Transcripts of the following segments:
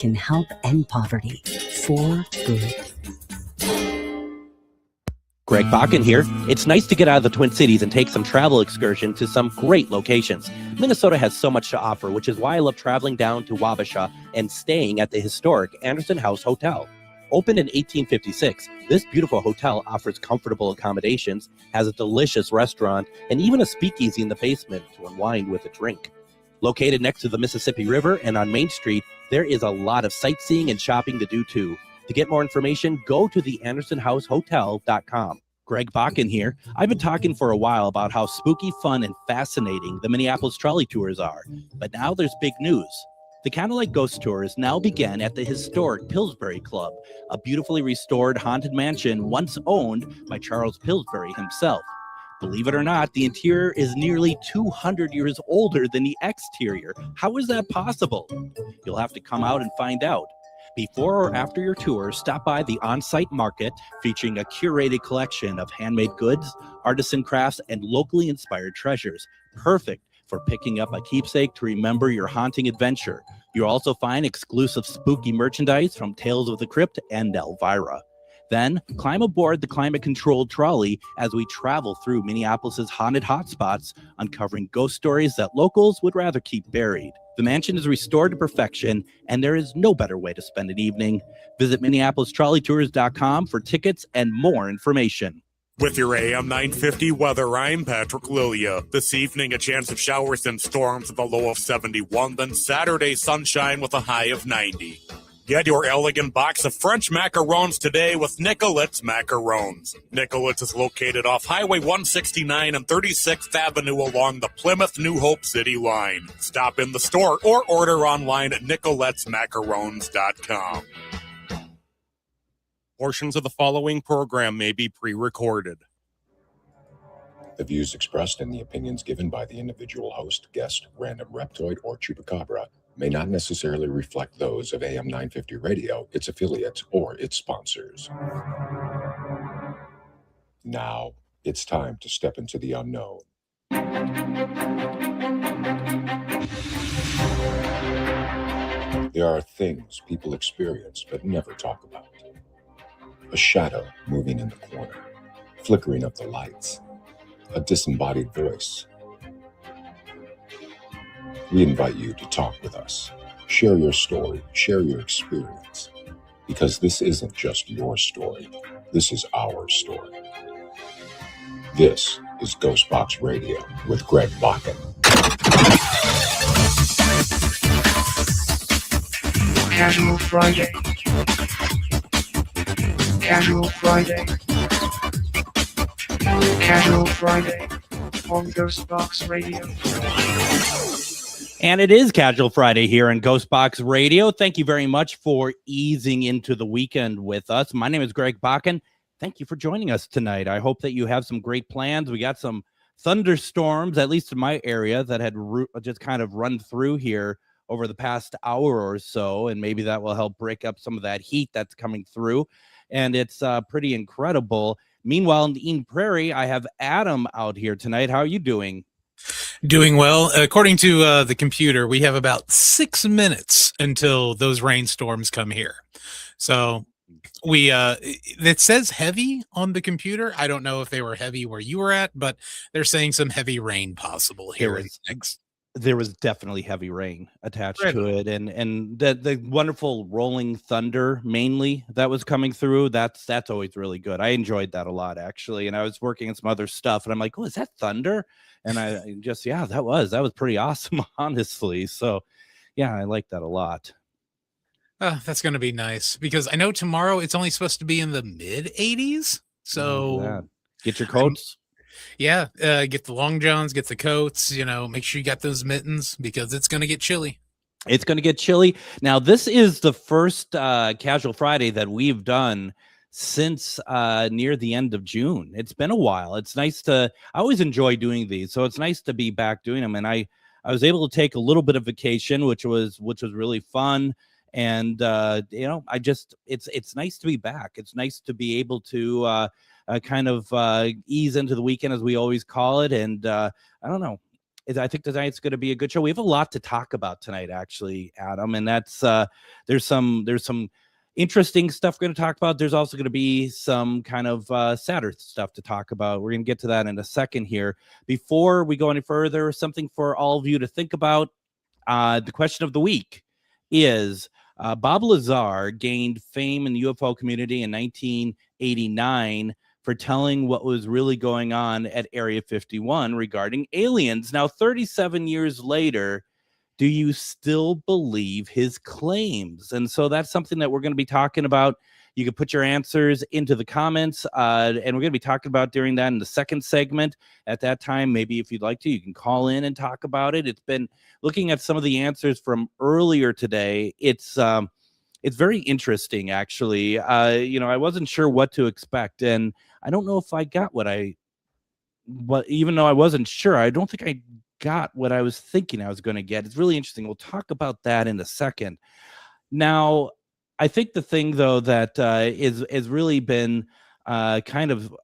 can help end poverty for good. Greg Bakun here. It's nice to get out of the Twin Cities and take some travel excursion to some great locations. Minnesota has so much to offer, which is why I love traveling down to Wabasha and staying at the historic Anderson House Hotel. Opened in 1856, this beautiful hotel offers comfortable accommodations, has a delicious restaurant, and even a speakeasy in the basement to unwind with a drink. Located next to the Mississippi River and on Main Street, there is a lot of sightseeing and shopping to do too. To get more information, go to theandersonhousehotel.com. Greg Bakun here. I've been talking for a while about how spooky, fun, and fascinating the Minneapolis trolley tours are. But now there's big news. The Candlelight Ghost Tours now begin at the historic Pillsbury Club, a beautifully restored haunted mansion once owned by Charles Pillsbury himself. Believe it or not, the interior is nearly 200 years older than the exterior. How is that possible? You'll have to come out and find out. Before or after your tour, stop by the on-site market featuring a curated collection of handmade goods, artisan crafts, and locally inspired treasures. Perfect for picking up a keepsake to remember your haunting adventure. You'll also find exclusive spooky merchandise from Tales of the Crypt and Elvira. Then climb aboard the climate-controlled trolley as we travel through Minneapolis's haunted hotspots, uncovering ghost stories that locals would rather keep buried. The mansion is restored to perfection, and there is no better way to spend an evening. Visit MinneapolisTrolleyTours.com for tickets and more information. With your AM 950 weather, I'm Patrick Lilia. This evening, a chance of showers and storms with a low of 71, then Saturday sunshine with a high of 90. Get your elegant box of French macarons today with Nicolette's Macarons. Nicolette's is located off Highway 169 and 36th Avenue along the Plymouth-New Hope City line. Stop in the store or order online at nicolettesmacarons.com. Portions of the following program may be pre-recorded. The views expressed and the opinions given by the individual host, guest, random reptoid, or chupacabra may not necessarily reflect those of AM 950 Radio, its affiliates, or its sponsors. Now, it's time to step into the unknown. There are things people experience but never talk about. A shadow moving in the corner, flickering of the lights, a disembodied voice. We invite you to talk with us. Share your story, share your experience, because this isn't just your story. This is our story. This is Ghostbox Radio with Greg Bakun. Casual Friday. Casual Friday. Casual Friday on Ghostbox Radio. And it is Casual Friday here on Ghostbox Radio. Thank you very much for easing into the weekend with us. My name is Greg Bakun. Thank you for joining us tonight. I hope that you have some great plans. We got some thunderstorms, at least in my area, that had just kind of run through here over the past hour or so, and maybe that will help break up some of that heat that's coming through. And it's pretty incredible. Meanwhile, in Eden Prairie, I have Adam out here tonight. How are you doing? Doing well. According to the computer, we have about 6 minutes until those rainstorms come here. So it says heavy on the computer. I don't know if they were heavy where you were at, but they're saying some heavy rain possible here. There was definitely heavy rain attached to it, and the wonderful rolling thunder mainly that was coming through. That's always really good. I enjoyed that a lot, actually. And I was working on some other stuff, and I'm like, oh, is that thunder? And I just, that was pretty awesome, honestly. So, yeah, I like that a lot. That's going to be nice because I know tomorrow it's only supposed to be in the mid 80s. So get your coats. Get the long johns, get the coats, make sure you got those mittens because it's going to get chilly. It's going to get chilly. Now, this is the first Casual Friday that we've done since near the end of June. It's been a while. It's nice I always enjoy doing these, so it's nice to be back doing them. And I was able to take a little bit of vacation, which was really fun. And it's nice to be back. It's nice to be able to kind of ease into the weekend, as we always call it. And I don't know. I think tonight's going to be a good show. We have a lot to talk about tonight, actually, Adam, and that's there's some interesting stuff we're going to talk about. There's also going to be some kind of sadder stuff to talk about. We're going to get to that in a second here. Before we go any further, something for all of you to think about. The question of the week is Bob Lazar gained fame in the UFO community in 1989 for telling what was really going on at Area 51 regarding aliens. Now, 37 years later, do you still believe his claims? And so that's something that we're going to be talking about. You can put your answers into the comments, and we're going to be talking about during that in the second segment. At that time, maybe if you'd like to, you can call in and talk about it. It's been looking at some of the answers from earlier today. It's very interesting, actually. I wasn't sure what to expect, and I don't know if I got even though I wasn't sure, I don't think I got what I was thinking I was going to get. It's really interesting. We'll talk about that in a second. Now, I think the thing, though, that is really been kind of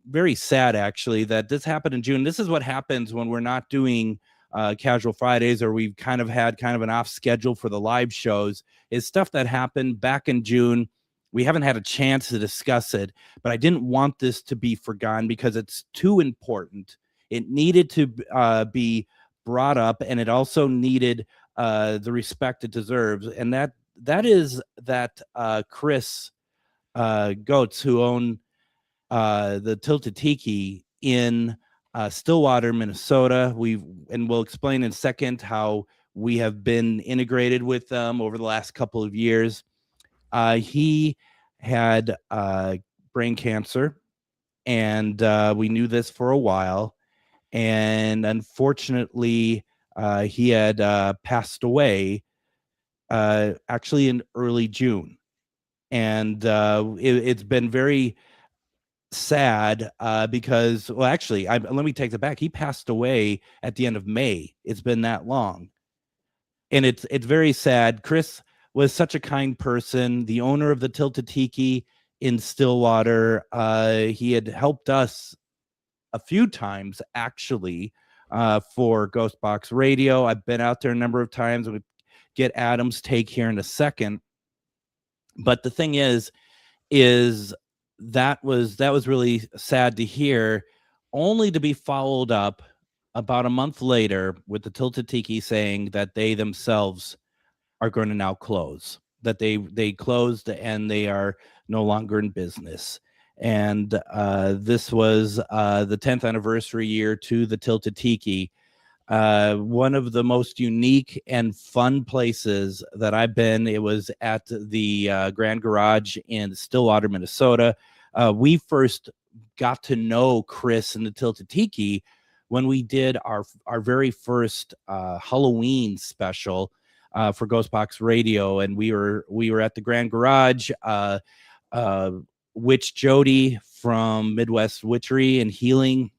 very sad, actually, that this happened in June. This is what happens when we're not doing Casual Fridays, or we've kind of had kind of an off schedule for the live shows, is stuff that happened back in June. We haven't had a chance to discuss it, but I didn't want this to be forgotten because it's too important. It needed to be brought up, and it also needed the respect it deserves. And that is that Chris Goetz, who owned the Tilted Tiki in Stillwater, Minnesota. We'll explain in a second how we have been integrated with them over the last couple of years. He had brain cancer, and we knew this for a while. And unfortunately, he had passed away actually in early June. And it's been very sad because, well, actually, let me take that back. He passed away at the end of May. It's been that long. And it's very sad. Chris was such a kind person, the owner of the Tilted Tiki in Stillwater. He had helped us a few times, actually, for Ghostbox Radio. I've been out there a number of times. We'll get Adam's take here in a second. But the thing is that was really sad to hear, only to be followed up about a month later with the Tilted Tiki saying that they themselves are going to now close, that they closed and they are no longer in business. And this was the 10th anniversary year to the Tilted Tiki. One of the most unique and fun places that I've been, it was at the Grand Garage in Stillwater, Minnesota. We first got to know Chris and the Tilted Tiki when we did our very first Halloween special for Ghostbox Radio, and we were at the Grand Garage. Witch Jody from Midwest Witchery and Healing,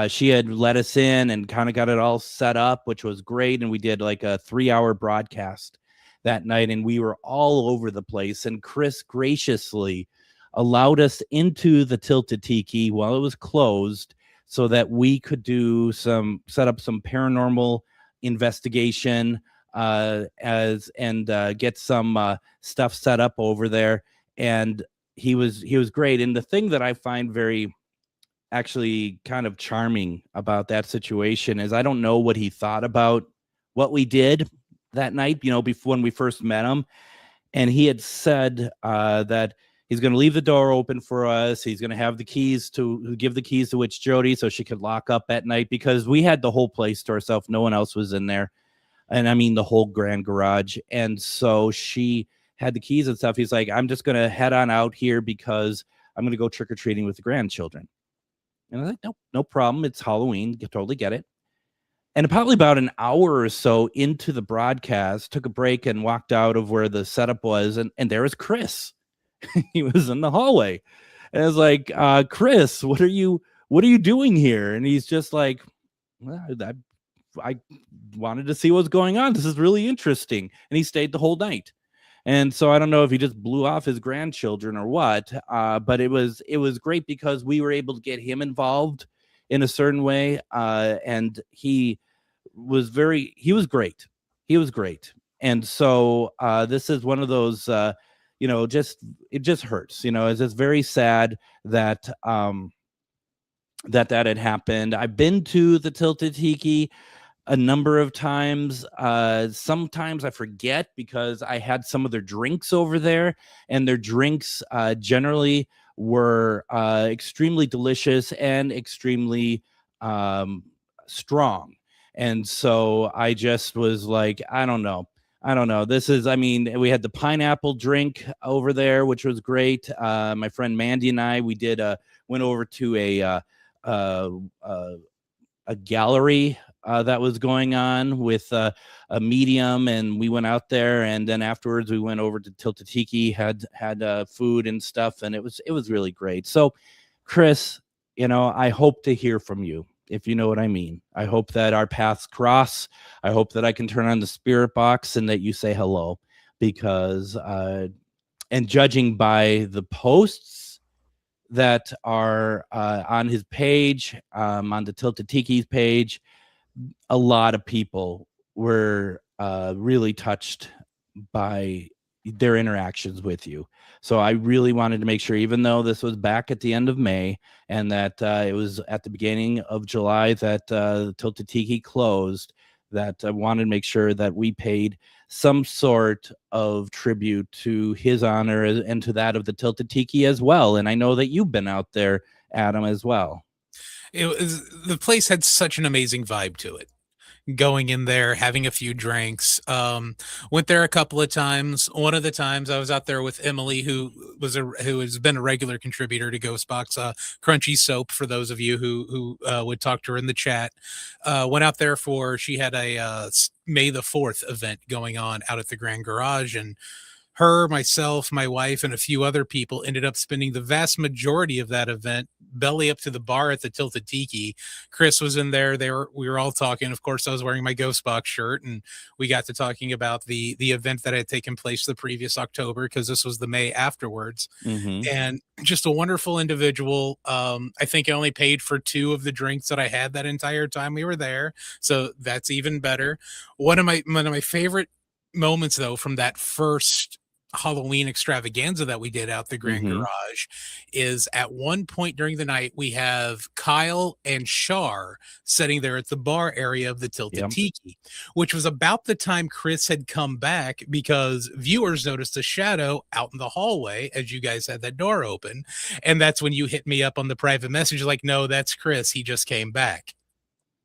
she had let us in and kind of got it all set up, which was great. And we did like a 3-hour broadcast that night, and we were all over the place. And Chris graciously allowed us into the Tilted Tiki while it was closed so that we could set up some paranormal investigation and get some stuff set up over there. And he was great. And the thing that I find very actually kind of charming about that situation is I don't know what he thought about what we did that night, before when we first met him. And he had said that he's going to leave the door open for us. He's going to have give the keys to Witch Jody so she could lock up at night, because we had the whole place to ourselves. No one else was in there. And I mean, the whole Grand Garage. And so she had the keys and stuff. He's like, I'm just going to head on out here because I'm going to go trick-or-treating with the grandchildren. And I was like, no problem. It's Halloween. You totally get it. And probably about an hour or so into the broadcast, took a break and walked out of where the setup was. And there was Chris. He was in the hallway. And I was like, Chris, what are you doing here? And he's just like, well, I wanted to see what's going on. This is really interesting. And he stayed the whole night. And so I don't know if he just blew off his grandchildren or what, but it was great because we were able to get him involved in a certain way. And he was he was great. And so this is one of those it just hurts, it's just very sad that that had happened. I've been to the Tilted Tiki a number of times. Sometimes I forget because I had some of their drinks over there, and their drinks generally were extremely delicious and extremely strong. And so I just was like, I don't know. We had the pineapple drink over there, which was great. My friend Mandy and I, went over to a gallery that was going on with a medium, and we went out there, and then afterwards we went over to Tilted Tiki, had food and stuff, and it was really great. So, Chris, I hope to hear from you, if you know what I mean. I hope that our paths cross. I hope that I can turn on the spirit box and that you say hello, because and judging by the posts that are on his page, on the Tilted Tiki's page, a lot of people were really touched by their interactions with you. So I really wanted to make sure, even though this was back at the end of May and that it was at the beginning of July that Tilted Tiki closed, that I wanted to make sure that we paid some sort of tribute to his honor and to that of the Tilted Tiki as well. And I know that you've been out there, Adam, as well. The place had such an amazing vibe to it. Going in there, having a few drinks, went there a couple of times. One of the times I was out there with Emily, who has been a regular contributor to Ghostbox, Crunchy Soap, for those of you who would talk to her in the chat. Went out there she had a May the 4th event going on out at the Grand Garage, and her, myself, my wife, and a few other people ended up spending the vast majority of that event belly up to the bar at the Tilted Tiki. Chris was in there. We were all talking. Of course, I was wearing my Ghostbox shirt, and we got to talking about the event that had taken place the previous October, because this was the May afterwards. Mm-hmm. And just a wonderful individual. I think I only paid for 2 of the drinks that I had that entire time we were there, so that's even better. One of my favorite moments, though, from that first Halloween extravaganza that we did out the Grand Garage is, at one point during the night, we have Kyle and Shar sitting there at the bar area of the Tilted Tiki, which was about the time Chris had come back, because viewers noticed a shadow out in the hallway as you guys had that door open. And that's when you hit me up on the private message, like, no, that's Chris. He just came back.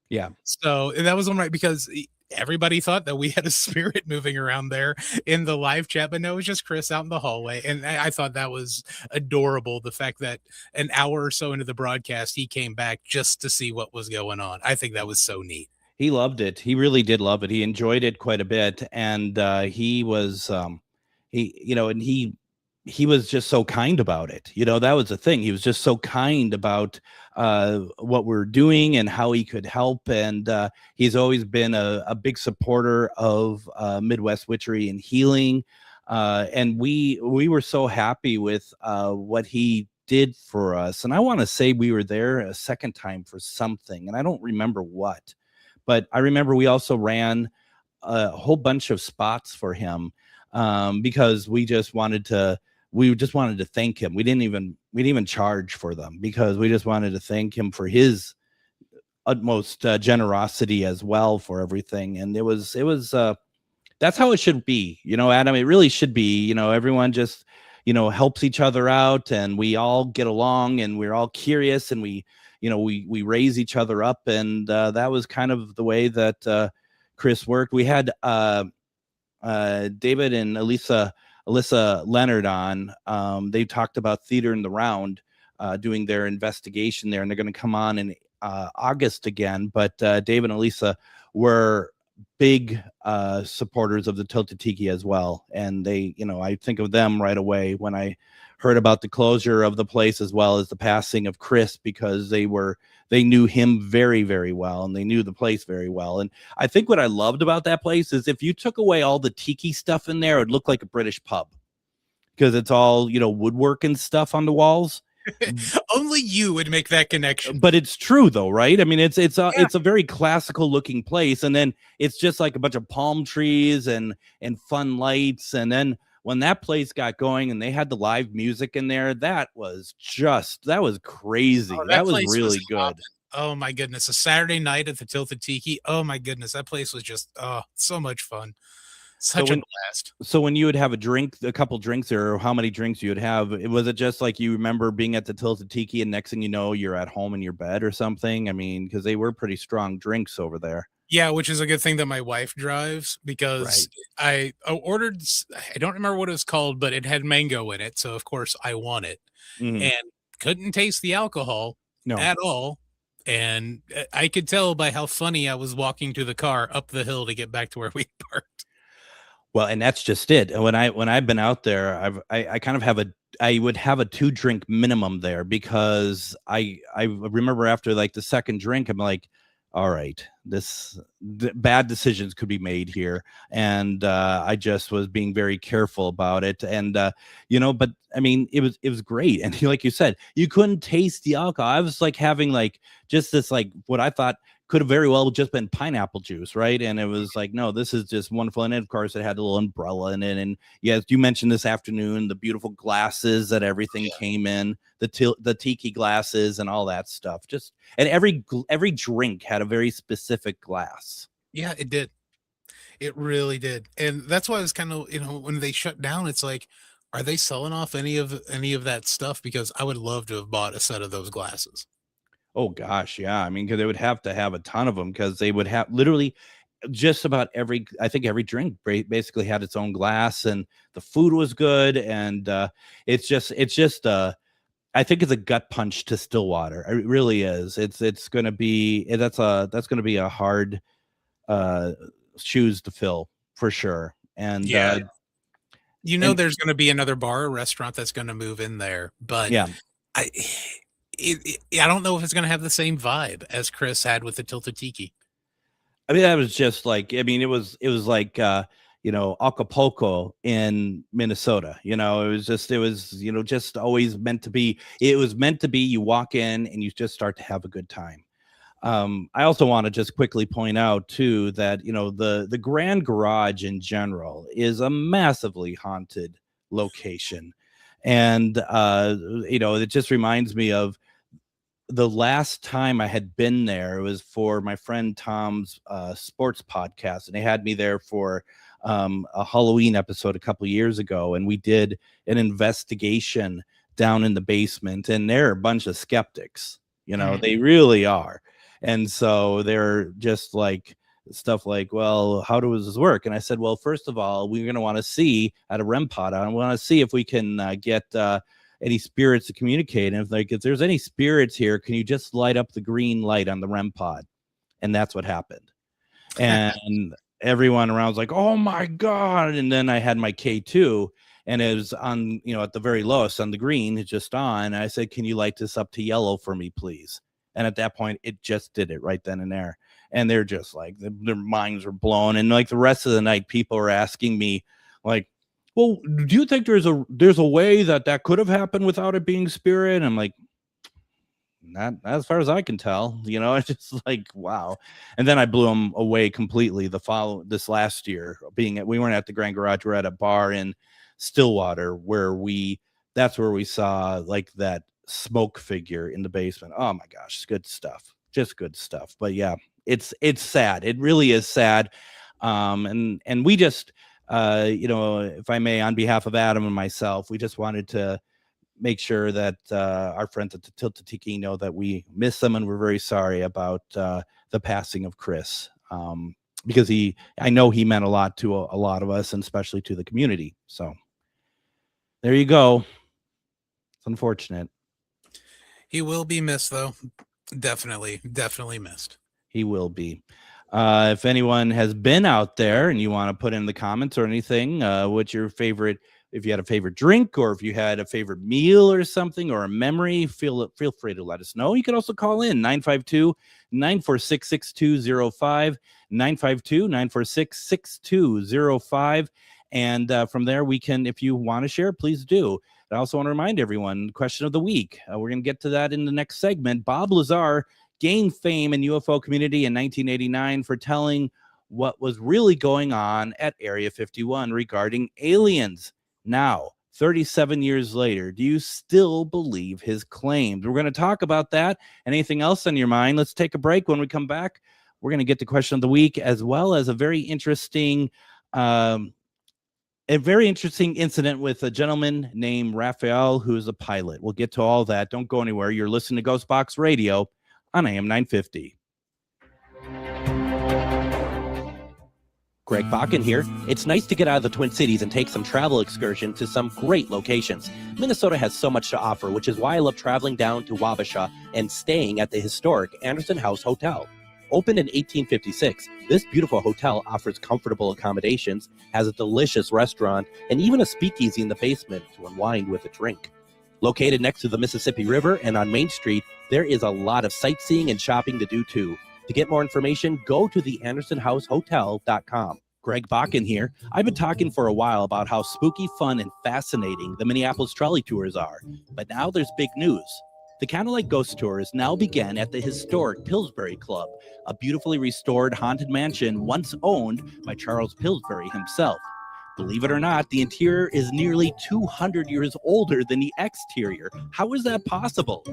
Yeah. So that was one, right, because everybody thought that we had a spirit moving around there in the live chat, but no, it was just Chris out in the hallway. And I thought that was adorable. The fact that an hour or so into the broadcast, he came back just to see what was going on. I think that was so neat. He loved it. He really did love it. He enjoyed it quite a bit. And he was, he was just so kind about it. That was the thing. He was just so kind about what we're doing and how he could help. And he's always been a big supporter of Midwest Witchery and healing. And we were so happy with what he did for us. And I want to say we were there a second time for something, and I don't remember what, but I remember we also ran a whole bunch of spots for him because we just wanted to thank him. We didn't even charge for them, because we just wanted to thank him for his utmost generosity as well for everything. And it was that's how it should be, Adam. It really should be. Everyone just helps each other out, and we all get along, and we're all curious, and we raise each other up. And that was kind of the way that Chris worked. We had David and Alyssa Leonard on. They talked about Theater in the Round doing their investigation there, and they're going to come on in August again. But Dave and Alyssa were big supporters of the Tilted Tiki as well, and they, I think of them right away when I heard about the closure of the place, as well as the passing of Chris, because they knew him very, very well, and they knew the place very well. And I think what I loved about that place is, if you took away all the tiki stuff in there, it would look like a British pub, because it's all, woodwork and stuff on the walls. Only you would make that connection. But it's true though, right? I mean, it's a very classical looking place, and then it's just like a bunch of palm trees and fun lights. And then when that place got going and they had the live music in there, that was crazy. Oh, that was place really good. hopping. Oh my goodness. A Saturday night at the Tilted Tiki. Oh my goodness. That place was just so much fun. Such a blast. So when you would have a couple drinks there, or how many drinks you would have, was it just like you remember being at the Tilted Tiki and next thing you know, you're at home in your bed or something? I mean, because they were pretty strong drinks over there. Yeah, which is a good thing that my wife drives, because I ordered, I don't remember what it was called, but it had mango in it. So of course I want it, and couldn't taste the alcohol at all. And I could tell by how funny I was walking to the car up the hill to get back to where we parked. Well, and that's just it. When I've been out there, I kind of I would have a 2-drink minimum there, because I remember after like the second drink, I'm like, all right, bad decisions could be made here. And I just was being very careful about it. And, but I mean, it was great. And like you said, you couldn't taste the alcohol. I was like having like just this, like what I thought could have very well just been pineapple juice, right? And it was like, no, this is just wonderful. And then, of course, it had a little umbrella in it. And yes, you mentioned this afternoon, the beautiful glasses that everything came in, the tiki glasses and all that stuff. Just, and every drink had a very specific glass. Yeah, it did. It really did. And that's why I was kind of, when they shut down, it's like, are they selling off any of that stuff? Because I would love to have bought a set of those glasses. Oh gosh, yeah. I mean, because they would have to have a ton of them, because they would have literally just about every drink basically had its own glass, and the food was good. And it's just I think it's a gut punch to Stillwater. It really is. It's going to be that's going to be a hard shoes to fill for sure. And there's going to be another bar or restaurant that's going to move in there, but I don't know if it's going to have the same vibe as Chris had with the Tilted Tiki. I mean, that was just like, I mean, it was like, Acapulco in Minnesota, it was just always meant to be, you walk in and you just start to have a good time. I also want to just quickly point out too, that, the Grand Garage in general is a massively haunted location. And, it just reminds me of the last time I had been there. It was for my friend Tom's sports podcast, and they had me there for a Halloween episode a couple years ago, and we did an investigation down in the basement, and they're a bunch of skeptics. They really are. And so they're just like stuff like, well, how does this work? And I said, well, first of all, we're going to want to see at a REM pod. I want to see if we can get any spirits to communicate. And if there's any spirits here, can you just light up the green light on the REM pod? And that's what happened. And everyone around was like, oh my God. And then I had my K2, and it was on, at the very lowest on the green, it's just on. And I said, can you light this up to yellow for me, please? And at that point, it just did it right then and there. And they're just like, their minds were blown. And like the rest of the night, people were asking me like, well, do you think there's a way that could have happened without it being spirit? And I'm like, not as far as I can tell, it's just like, wow. And then I blew them away completely this last year, we weren't at the Grand Garage. We're at a bar in Stillwater that's where we saw like that smoke figure in the basement. Oh my gosh, it's good stuff. Just good stuff. But yeah, it's sad. It really is sad. And we just, if I may, on behalf of Adam and myself, we just wanted to make sure that our friends at the Tilted Tiki know that we miss them, and we're very sorry about the passing of Chris, because I know he meant a lot to a lot of us, and especially to the community. So there you go. It's unfortunate. He will be missed, though. Definitely missed. He will be. If anyone has been out there and you want to put in the comments or anything, what's your favorite, if you had a favorite drink, or if you had a favorite meal or something, or a memory, feel free to let us know. You can also call in 952-946-6205, 952-946-6205. And from there, we can, if you want to share, please do. I also want to remind everyone, question of the week. We're going to get to that in the next segment. Bob Lazar gained fame in UFO community in 1989 for telling what was really going on at Area 51 regarding aliens. Now, 37 years later, do you still believe his claims? We're going to talk about that. Anything else on your mind? Let's take a break. When we come back, we're going to get to question of the week, as well as a very interesting incident with a gentleman named Raphael, who's a pilot. We'll get to all that. Don't go anywhere. You're listening to Ghostbox Radio on AM 950. Greg Bakun here. It's nice to get out of the Twin Cities and take some travel excursion to some great locations. Minnesota has so much to offer, which is why I love traveling down to Wabasha and staying at the historic Anderson House Hotel. Opened in 1856, this beautiful hotel offers comfortable accommodations, has a delicious restaurant, and even a speakeasy in the basement to unwind with a drink. Located next to the Mississippi River and on Main Street, there is a lot of sightseeing and shopping to do too. To get more information, go to the AndersonHouseHotel.com. Greg Bakun here. I've been talking for a while about how spooky, fun, and fascinating the Minneapolis trolley tours are. But now there's big news. The Candlelight Ghost Tours now begin at the historic Pillsbury Club, a beautifully restored haunted mansion once owned by Charles Pillsbury himself. Believe it or not, the interior is nearly 200 years older than the exterior. How is that possible?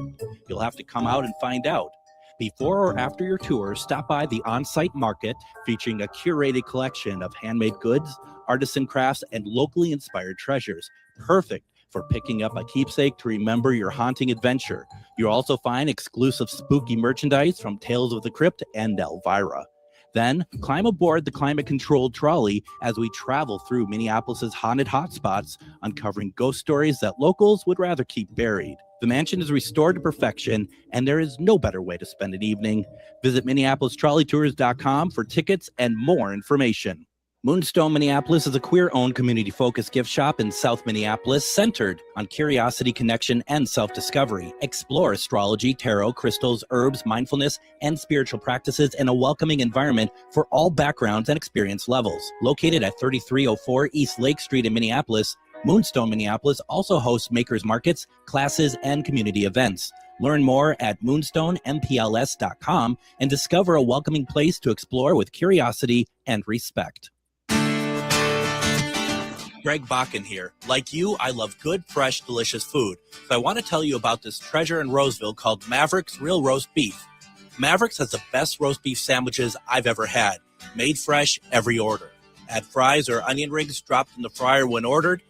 You'll have to come out and find out. Before or after your tour, stop by the on-site market featuring a curated collection of handmade goods, artisan crafts, and locally inspired treasures. Perfect for picking up a keepsake to remember your haunting adventure. You'll also find exclusive spooky merchandise from Tales of the Crypt and Elvira. Then climb aboard the climate-controlled trolley as we travel through Minneapolis's haunted hotspots, uncovering ghost stories that locals would rather keep buried. The mansion is restored to perfection, and there is no better way to spend an evening. Visit MinneapolisTrolleyTours.com for tickets and more information. Moonstone Minneapolis is a queer-owned, community-focused gift shop in South Minneapolis centered on curiosity, connection, and self-discovery. Explore astrology, tarot, crystals, herbs, mindfulness, and spiritual practices in a welcoming environment for all backgrounds and experience levels. Located at 3304 East Lake Street in Minneapolis, Moonstone Minneapolis also hosts makers markets, classes, and community events. Learn more at moonstoneMPLS.com and discover a welcoming place to explore with curiosity and respect. Greg Bakun here. Like you, I love good, fresh, delicious food. So I want to tell you about this treasure in Roseville called Maverick's Real Roast Beef. Maverick's has the best roast beef sandwiches I've ever had. Made fresh every order. Add fries or onion rings dropped in the fryer when ordered,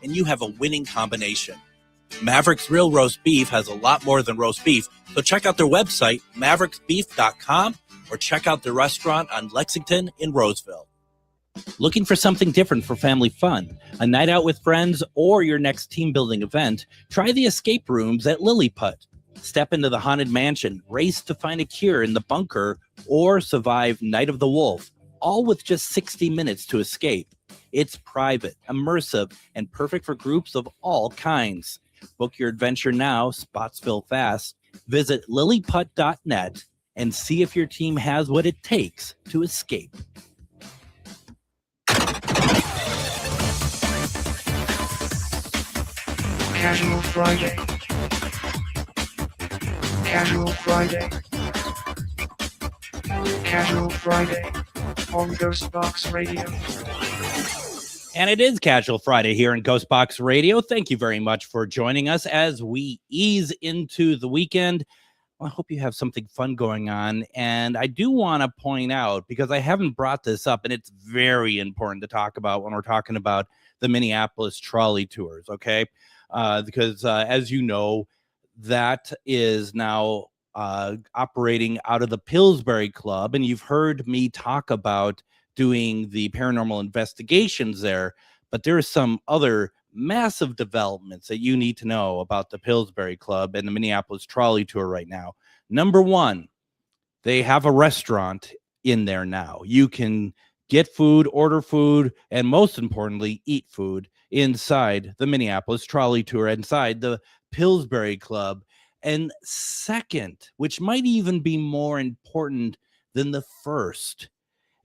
and you have a winning combination. Maverick's Real Roast Beef has a lot more than roast beef, so check out their website, mavericksbeef.com, or check out their restaurant on Lexington in Roseville. Looking for something different for family fun, a night out with friends, or your next team building event? Try the escape rooms at Lilliput. Step into the haunted mansion, race to find a cure in the bunker, or survive Night of the Wolf, all with just 60 minutes to escape. It's private, immersive, and perfect for groups of all kinds. Book your adventure now, spots fill fast. Visit lilliput.net and see if your team has what it takes to escape. Casual Friday. Casual Friday. Casual Friday on Ghostbox Radio. And it is Casual Friday here in Ghostbox Radio. Thank you very much for joining us as we ease into the weekend. I hope you have something fun going on. And I do want to point out, because I haven't brought this up, and it's very important to talk about when we're talking about the Minneapolis trolley tours, okay? Because as you know, that is now operating out of the Pillsbury Club. And you've heard me talk about doing the paranormal investigations there, but there are some other massive developments that you need to know about the Pillsbury Club and the Minneapolis trolley tour right now. Number one, they have a restaurant in there now. You can get food, order food, and most importantly, eat food inside the Minneapolis trolley tour, inside the Pillsbury Club. And second, which might even be more important than the first,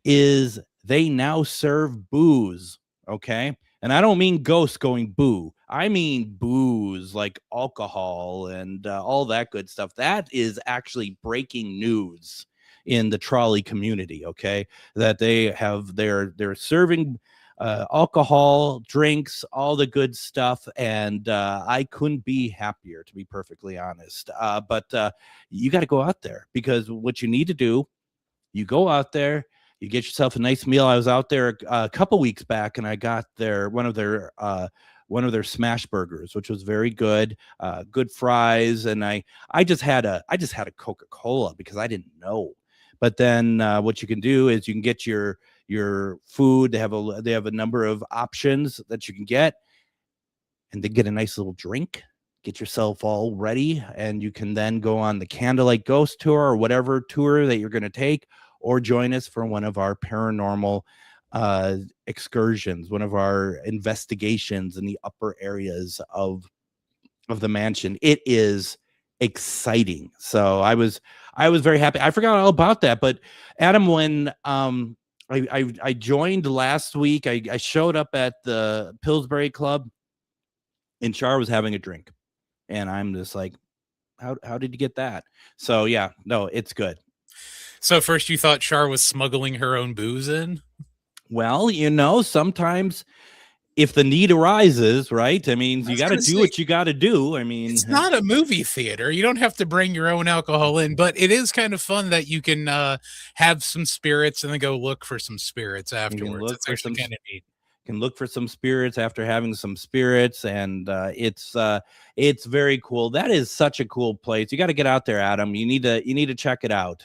is they now serve booze. Okay. And I don't mean ghosts going boo. I mean booze, like alcohol and all that good stuff. That is actually breaking news in the trolley community. Okay. That they're serving alcohol, drinks, all the good stuff. And I couldn't be happier, to be perfectly honest. But you got to go out there, because what you need to do, you go out there, you get yourself a nice meal. I was out there a couple weeks back, and I got one of their smash burgers, which was very good. Good fries, and I just had a Coca-Cola because I didn't know. But then what you can do is you can get your food. They have a number of options that you can get, and then get a nice little drink. Get yourself all ready, and you can then go on the Candlelight Ghost Tour or whatever tour that you're going to take, or join us for one of our paranormal excursions, one of our investigations in the upper areas of the mansion. It is exciting. So I was very happy. I forgot all about that. But Adam, when I joined last week, I showed up at the Pillsbury Club, and Char was having a drink. And I'm just like, how did you get that? So yeah, no, it's good. So first you thought Char was smuggling her own booze in? Well, sometimes if the need arises, right? I mean, you got to do what you got to do. I mean, it's not a movie theater. You don't have to bring your own alcohol in, but it is kind of fun that you can have some spirits and then go look for some spirits afterwards. It's actually kind of neat. Can look for some spirits after having some spirits, and it's very cool. That is such a cool place. You got to get out there, Adam. You need to check it out.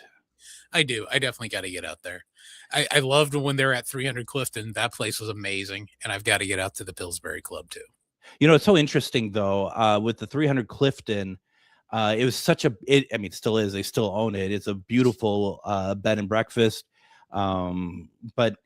I do. I definitely got to get out there. I loved when they were at 300 Clifton. That place was amazing, and I've got to get out to the Pillsbury Club too. It's so interesting though, with the 300 Clifton. It was it still is. They still own it. It's a beautiful bed and breakfast, but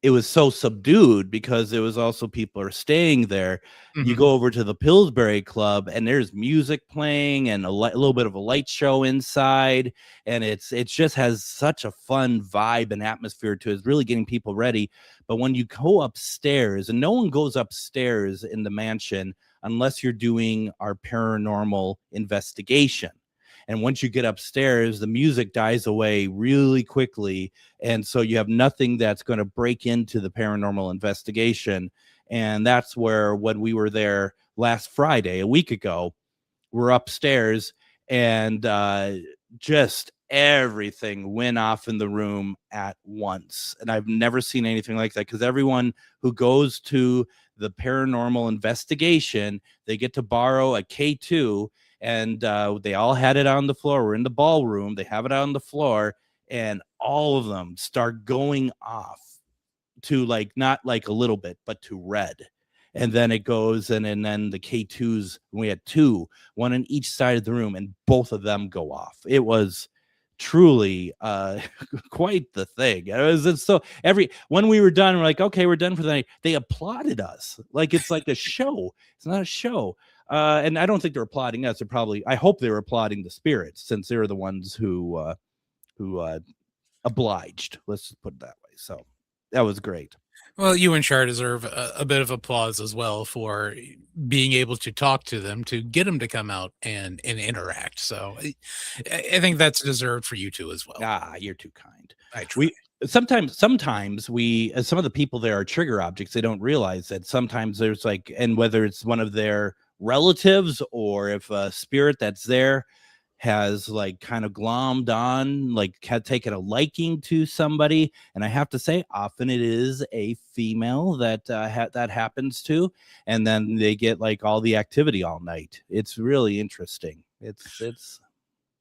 it was so subdued because there was also people are staying there. Mm-hmm. You go over to the Pillsbury Club, and there's music playing and a little bit of a light show inside, and it just has such a fun vibe and atmosphere to it. It's really getting people ready. But when you go upstairs, and no one goes upstairs in the mansion unless you're doing our paranormal investigation. And once you get upstairs, the music dies away really quickly. And so you have nothing that's going to break into the paranormal investigation. And that's where, when we were there last Friday, a week ago, we're upstairs, and just everything went off in the room at once. And I've never seen anything like that, because everyone who goes to the paranormal investigation, they get to borrow a K2. And they all had it on the floor. We're in the ballroom. They have it on the floor, and all of them start going off to not like a little bit, but to red. And then it goes, and then the K2s, we had two, one on each side of the room, and both of them go off. It was truly quite the thing. When we were done, we're like, okay, we're done for the night. They applauded us like it's like a show. It's not a show. And I don't think they're applauding us. I hope they were applauding the spirits, since they're the ones who obliged. Let's just put it that way. So that was great. Well, you and Char deserve a bit of applause as well for being able to talk to them, to get them to come out and interact. So I think that's deserved for you two as well. Ah, you're too kind. I try. Sometimes we, some of the people there are trigger objects. They don't realize that sometimes there's and whether it's one of their relatives, or if a spirit that's there has kind of glommed on, had taken a liking to somebody. And I have to say, often it is a female that that happens to, and then they get all the activity all night. It's really interesting. It's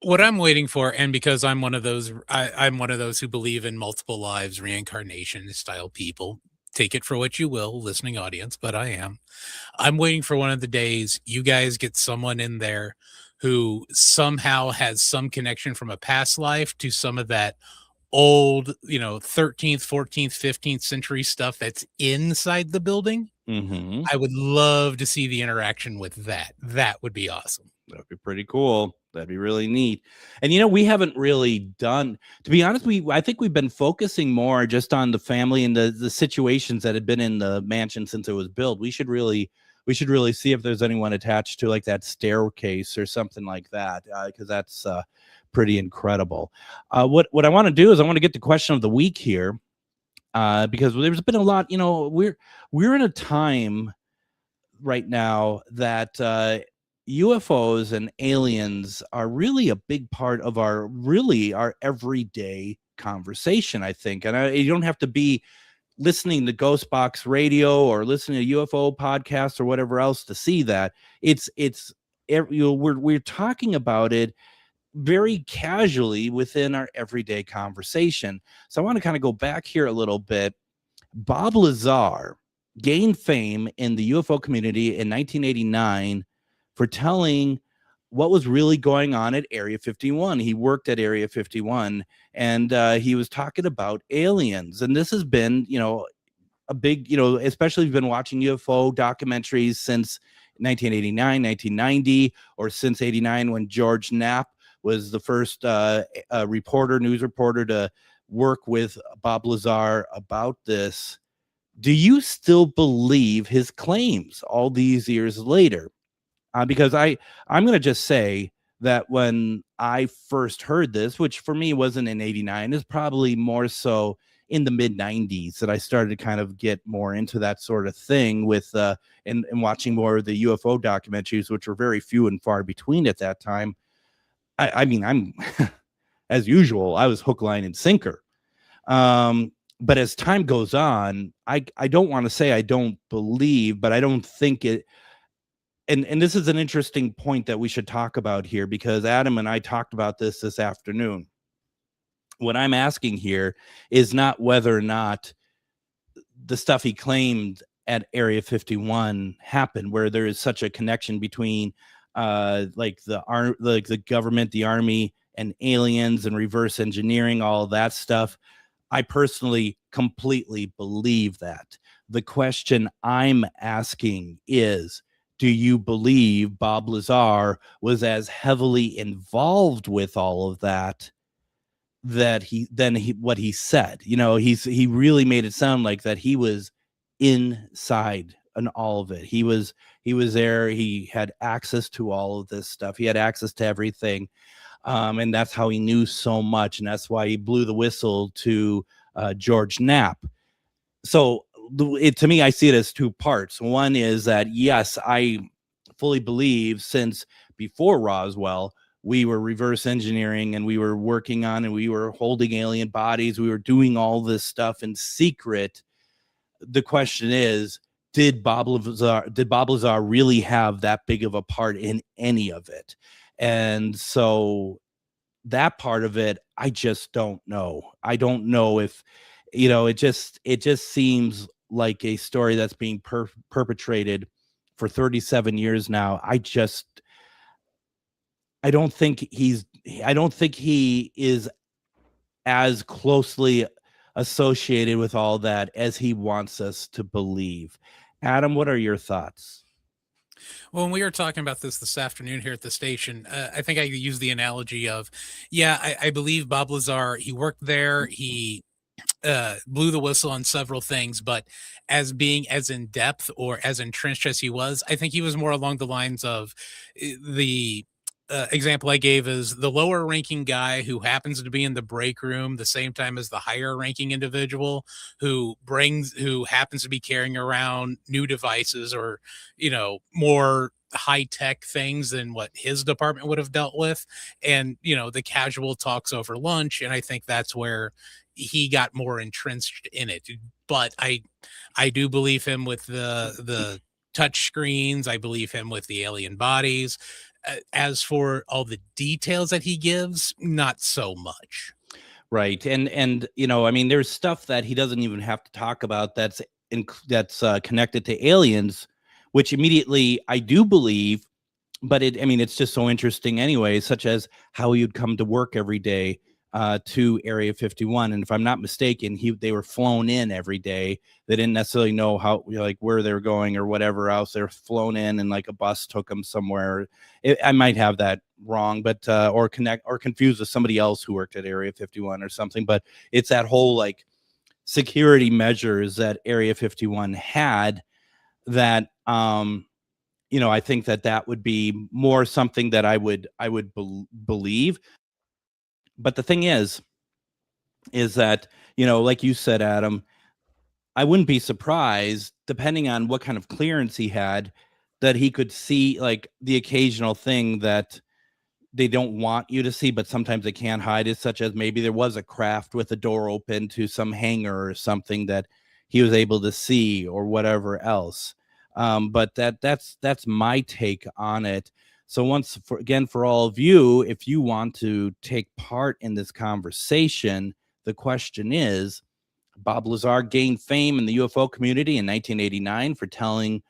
what I'm waiting for, and because I'm one of those, I'm one of those who believe in multiple lives, reincarnation style people. Take it for what you will, listening audience, but I'm waiting for one of the days you guys get someone in there who somehow has some connection from a past life to some of that old, 13th, 14th, 15th century stuff that's inside the building. Mm-hmm. I would love to see the interaction with that. That would be awesome. That'd be pretty cool. That'd be really neat. And we haven't really done, to be honest, I think we've been focusing more just on the family and the situations that had been in the mansion since it was built. We should really see if there's anyone attached to like that staircase or something like that, because that's pretty incredible. What I want to do is I want to get the question of the week here, because there's been a lot. We're in a time right now that UFOs and aliens are really a big part of our everyday conversation, I think. And you don't have to be listening to Ghostbox radio or listening to UFO podcasts or whatever else to see that. We're talking about it very casually within our everyday conversation. So I want to kind of go back here a little bit. Bob Lazar gained fame in the UFO community in 1989 for telling what was really going on at Area 51. He worked at Area 51, and he was talking about aliens. And this has been, a big, especially if you've been watching UFO documentaries since 1989, 1990, or since 89 when George Knapp was the first news reporter to work with Bob Lazar about this. Do you still believe his claims all these years later? Because I'm going to just say that when I first heard this, which for me wasn't in 89, is probably more so in the mid 90s that I started to kind of get more into that sort of thing with and watching more of the UFO documentaries, which were very few and far between at that time. I mean, I'm as usual, I was hook, line, and sinker. But as time goes on, I don't want to say I don't believe, but I don't think it. And this is an interesting point that we should talk about here, because Adam and I talked about this afternoon. What I'm asking here is not whether or not the stuff he claimed at Area 51 happened, where there is such a connection between the government, the army, and aliens and reverse engineering, all that stuff. I personally completely believe that. The question I'm asking is, do you believe Bob Lazar was as heavily involved with all of that what he said? He really made it sound like that he was inside and all of it. He was there. He had access to all of this stuff. He had access to everything. And that's how he knew so much. And that's why he blew the whistle to George Knapp. So to me, I see it as two parts. One is that, yes, I fully believe since before Roswell, we were reverse engineering and we were working on and we were holding alien bodies. We were doing all this stuff in secret. The question is, did Bob Lazar really have that big of a part in any of it? And so that part of it, I just don't know. I don't know if, it just seems like a story that's being perpetrated for 37 years now. I don't think he is as closely associated with all that as he wants us to believe. Adam, what are your thoughts? Well, when we were talking about this afternoon here at the station, I think I used the analogy of, I believe Bob Lazar, he worked there, he blew the whistle on several things, but as being as in depth or as entrenched as he was, I think he was more along the lines of the example I gave is the lower ranking guy who happens to be in the break room the same time as the higher ranking individual who happens to be carrying around new devices or, more high tech things than what his department would have dealt with. And, the casual talks over lunch. And I think that's where he got more entrenched in it. But I do believe him with the touch screens. I believe him with the alien bodies. As for all the details that he gives, not so much. Right. And I mean, there's stuff that he doesn't even have to talk about that's connected to aliens, which immediately I do believe, but it's just so interesting anyway, such as how you'd come to work every day to Area 51. And if I'm not mistaken, they were flown in every day. They didn't necessarily know how, like, where they were going or whatever else. They were flown in, and like a bus took them somewhere. I might have that wrong, but or confused with somebody else who worked at Area 51 or something. But it's that whole like security measures that Area 51 had that I think that would be more something that I would believe. But the thing is that, like you said, Adam, I wouldn't be surprised, depending on what kind of clearance he had, that he could see like the occasional thing that they don't want you to see, but sometimes they can't hide it, such as maybe there was a craft with a door open to some hangar or something that he was able to see, or whatever else. But that's my take on it. So for all of you, if you want to take part in this conversation, the question is, Bob Lazar gained fame in the UFO community in 1989 for telling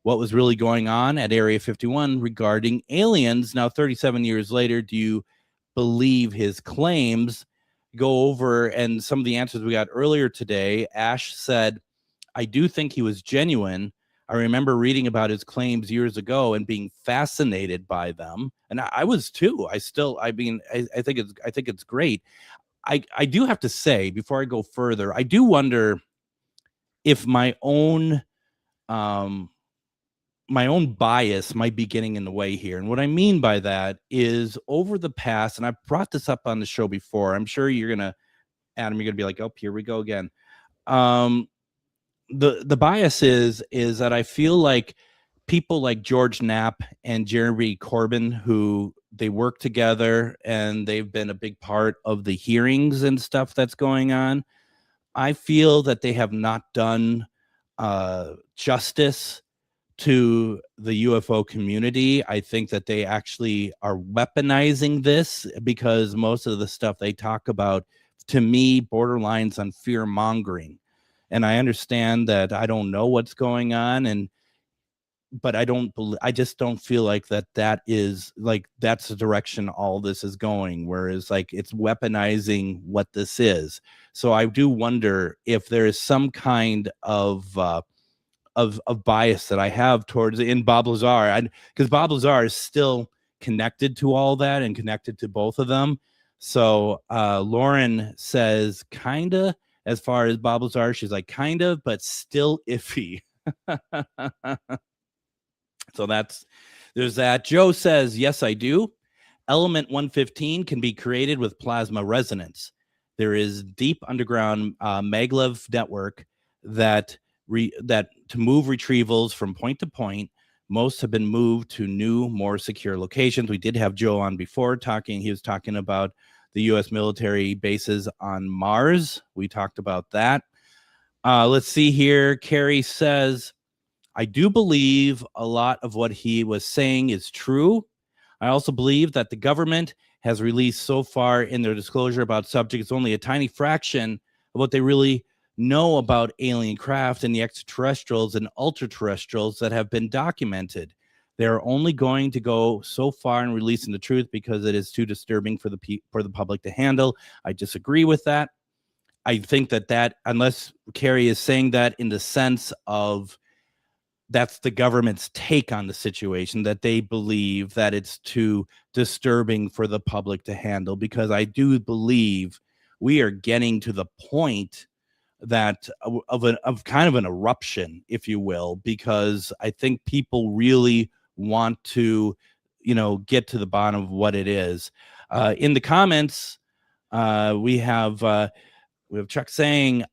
what was really going on at Area 51 regarding aliens. Now, 37 years later, do you believe his claims? Go over and some of the answers we got earlier today. Ash said, I do think he was genuine. I remember reading about his claims years ago and being fascinated by them. And I was too. I think it's great. I do have to say, before I go further, I do wonder if my own bias might be getting in the way here. And what I mean by that is, over the past, and I've brought this up on the show before, I'm sure Adam, you're gonna be like, oh, here we go again. The bias is that I feel like people like George Knapp and Jeremy Corbyn, who they work together and they've been a big part of the hearings and stuff that's going on, I feel that they have not done justice to the UFO community. I think that they actually are weaponizing this, because most of the stuff they talk about, to me, borderlines on fear mongering. And I understand that I don't know what's going on, but I just don't feel like that is like, that's the direction all this is going, whereas like it's weaponizing what this is. So I do wonder if there is some kind of bias that I have towards in Bob Lazar, because Bob Lazar is still connected to all that and connected to both of them. So Lauren says, kinda, as far as Bob Lazar, she's like, kind of, but still iffy. So there's that. Joe says, yes, I do. Element 115 can be created with plasma resonance. There is deep underground maglev network that to move retrievals from point to point. Most have been moved to new, more secure locations. We did have Joe on before talking. He was talking about the U.S. military bases on Mars. We talked about that. Let's see here. Carrie says, I do believe a lot of what he was saying is true. I also believe that the government has released so far in their disclosure about subjects only a tiny fraction of what they really know about alien craft and the extraterrestrials and ultra-terrestrials that have been documented. They're only going to go so far in releasing the truth because it is too disturbing for the public to handle. I disagree with that. I think that unless Carrie is saying that in the sense of that's the government's take on the situation, that they believe that it's too disturbing for the public to handle, because I do believe we are getting to the point that of kind of an eruption, if you will, because I think people really want to, get to the bottom of what it is. In the comments, we have Chuck saying,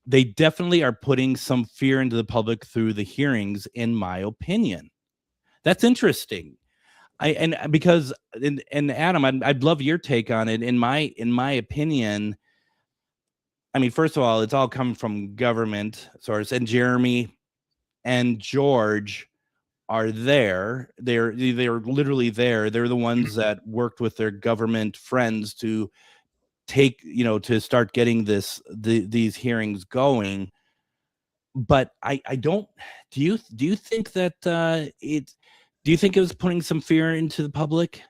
they definitely are putting some fear into the public through the hearings, in my opinion. That's interesting. Because Adam, I'd love your take on it. In my opinion, I mean, first of all, it's all coming from government source, and Jeremy and George are there. They're literally there. They're the ones that worked with their government friends to to start getting these hearings going. But I don't. Do you think that do you think it was putting some fear into the public?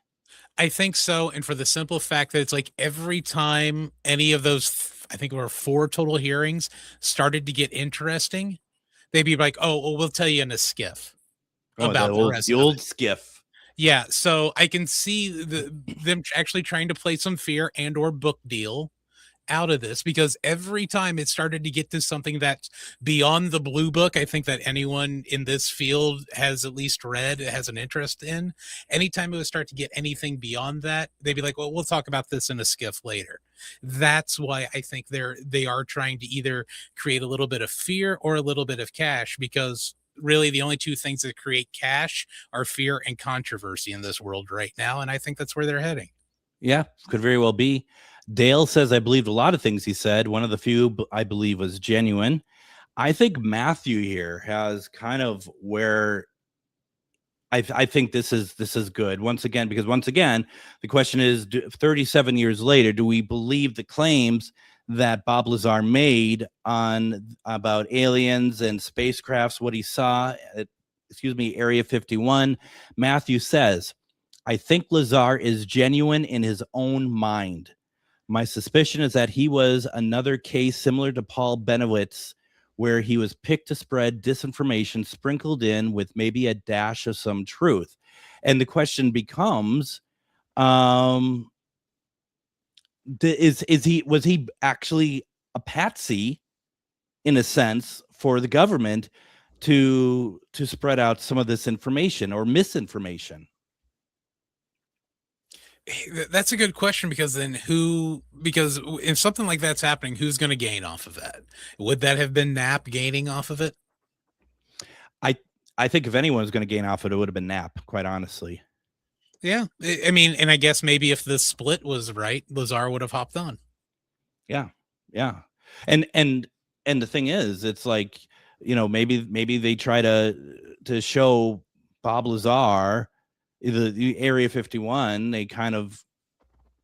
I think so, and for the simple fact that it's like every time any of those, I think there were 4 total hearings, started to get interesting, they'd be like, "Oh, well, we'll tell you in a skiff Oh, about the the rest of old it." skiff. Yeah, so I can see them actually trying to play some fear and or book deal out of this, because every time it started to get to something that's beyond the blue book, I think that anyone in this field has at least read, has an interest in. Anytime it would start to get anything beyond that, they'd be like, "Well, we'll talk about this in a skiff later." That's why I think they are trying to either create a little bit of fear or a little bit of cash, because really the only two things that create cash are fear and controversy in this world right now, and I think that's where they're heading. Yeah, could very well be. Dale says, I believed a lot of things he said. One of the few I believe was genuine. I think Matthew here has kind of where I think this is good once again, because once again, the question is 37 years later, do we believe the claims that Bob Lazar made on about aliens and spacecrafts, what he saw at, Area 51? Matthew says, I think Lazar is genuine in his own mind. My suspicion is that he was another case similar to Paul Benowitz, where he was picked to spread disinformation sprinkled in with maybe a dash of some truth. And the question becomes, was he actually a patsy in a sense for the government to spread out some of this information or misinformation? That's a good question, because then because if something like that's happening, who's going to gain off of that? Would that have been Knapp gaining off of it? I think if anyone was going to gain off it would have been Knapp, quite honestly. Yeah. I mean, and I guess maybe if the split was right, Lazar would have hopped on. Yeah. Yeah. And the thing is, it's like, maybe they try to show Bob Lazar, the Area 51, they kind of,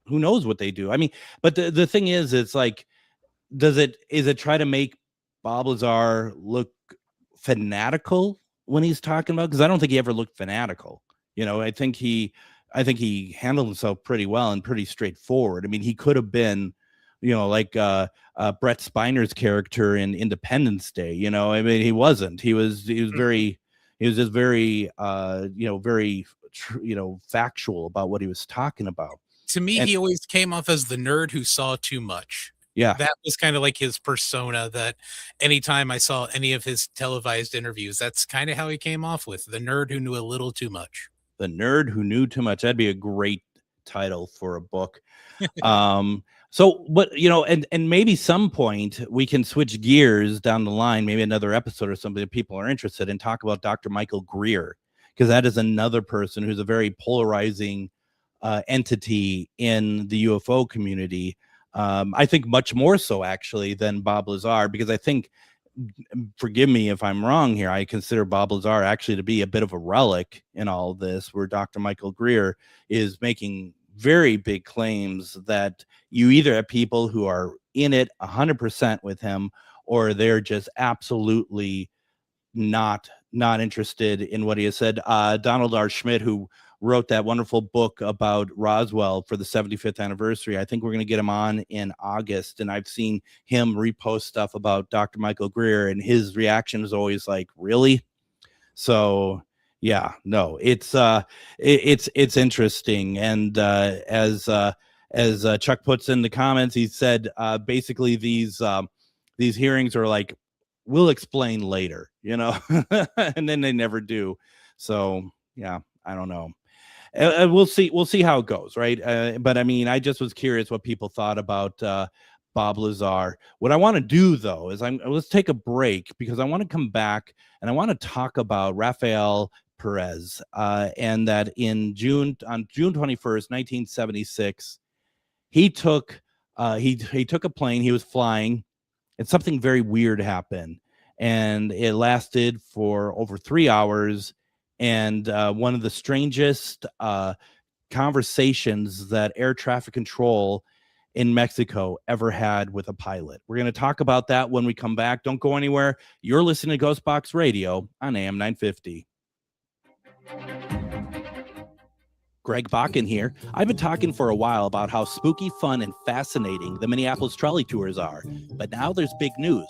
who knows what they do. I mean, but the thing is, it's like, is it try to make Bob Lazar look fanatical when he's talking about? Because I don't think he ever looked fanatical. I think he handled himself pretty well and pretty straightforward. I mean, he could have been, like Brett Spiner's character in Independence Day. I mean, he wasn't. He was very, he was just very, very, factual about what he was talking about. To me, he always came off as the nerd who saw too much. Yeah. That was kind of like his persona, that anytime I saw any of his televised interviews, that's kind of how he came off with, the nerd who knew a little too much. The nerd who knew too much. That'd be a great title for a book. So, but and maybe some point we can switch gears down the line, maybe another episode or something that people are interested in, talk about Dr. Michael Greer, because that is another person who's a very polarizing entity in the UFO community. I think much more so actually than Bob Lazar, because I think, forgive me if I'm wrong here, I consider Bob Lazar actually to be a bit of a relic in all of this, where Dr. Michael Greer is making very big claims that you either have people who are in it 100% with him, or they're just absolutely not interested in what he has said. Donald R. Schmidt, who wrote that wonderful book about Roswell for the 75th anniversary, I think we're going to get him on in August, and I've seen him repost stuff about Dr. Michael Greer, and his reaction is always like, really? So yeah, no, it's interesting. And as Chuck puts in the comments, he said basically these hearings are like, we'll explain later, and then they never do. So yeah, I don't know. We'll see how it goes, right? But I mean, I just was curious what people thought about Bob Lazar. What I want to do though is let's take a break, because I want to come back and I want to talk about Rafael Perez, and that on June 21st, 1976, he took he took a plane. He was flying, and something very weird happened, and it lasted for over 3 hours. And one of the strangest conversations that air traffic control in Mexico ever had with a pilot. We're going to talk about that when we come back. Don't go anywhere. You're listening to Ghostbox Radio on AM 950. Greg Bakun here. I've been talking for a while about how spooky, fun, and fascinating the Minneapolis trolley tours are, but now there's big news.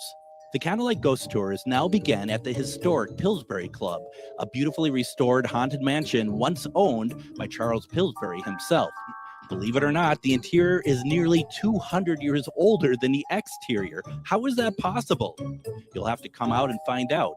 The Candlelight Ghost Tours now begin at the historic Pillsbury Club, a beautifully restored haunted mansion once owned by Charles Pillsbury himself. Believe it or not, the interior is nearly 200 years older than the exterior. How is that possible? You'll have to come out and find out.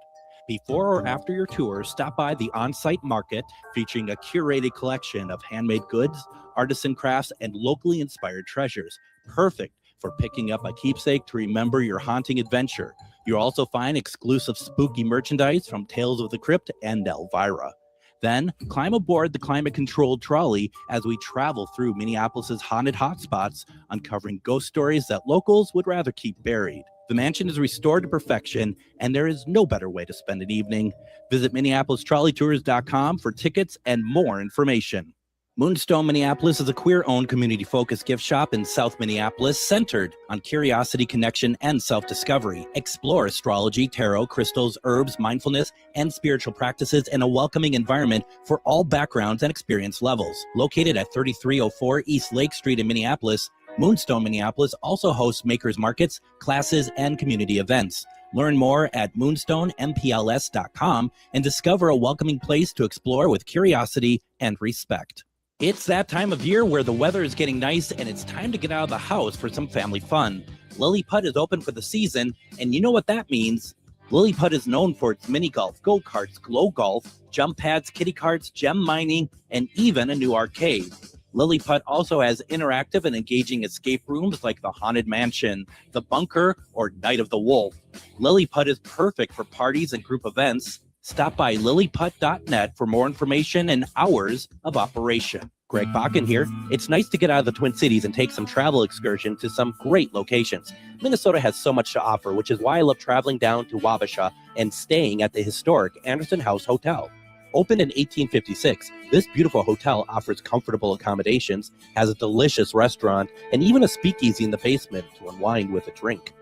Before or after your tour, stop by the on-site market featuring a curated collection of handmade goods, artisan crafts, and locally inspired treasures. Perfect for picking up a keepsake to remember your haunting adventure. You'll also find exclusive spooky merchandise from Tales of the Crypt and Elvira. Then climb aboard the climate-controlled trolley as we travel through Minneapolis's haunted hotspots, uncovering ghost stories that locals would rather keep buried. The mansion is restored to perfection, and there is no better way to spend an evening. Visit MinneapolisTrolleyTours.com for tickets and more information. Moonstone Minneapolis is a queer-owned, community-focused gift shop in South Minneapolis centered on curiosity, connection, and self-discovery. Explore astrology, tarot, crystals, herbs, mindfulness, and spiritual practices in a welcoming environment for all backgrounds and experience levels. Located at 3304 East Lake Street in Minneapolis, Moonstone Minneapolis also hosts makers markets, classes, and community events. Learn more at moonstoneMPLS.com and discover a welcoming place to explore with curiosity and respect. It's that time of year where the weather is getting nice and it's time to get out of the house for some family fun. Lily Putt is open for the season, and you know what that means. Lily Putt is known for its mini golf, go-karts, glow golf, jump pads, kiddie carts, gem mining, and even a new arcade. Lily Putt also has interactive and engaging escape rooms like the Haunted Mansion, the Bunker, or Night of the Wolf. Lily Putt is perfect for parties and group events. Stop by lilyputt.net for more information and hours of operation. Greg Bakun here. It's nice to get out of the Twin Cities and take some travel excursion to some great locations. Minnesota has so much to offer, which is why I love traveling down to Wabasha and staying at the historic Anderson House Hotel. Opened in 1856, this beautiful hotel offers comfortable accommodations, has a delicious restaurant, and even a speakeasy in the basement to unwind with a drink.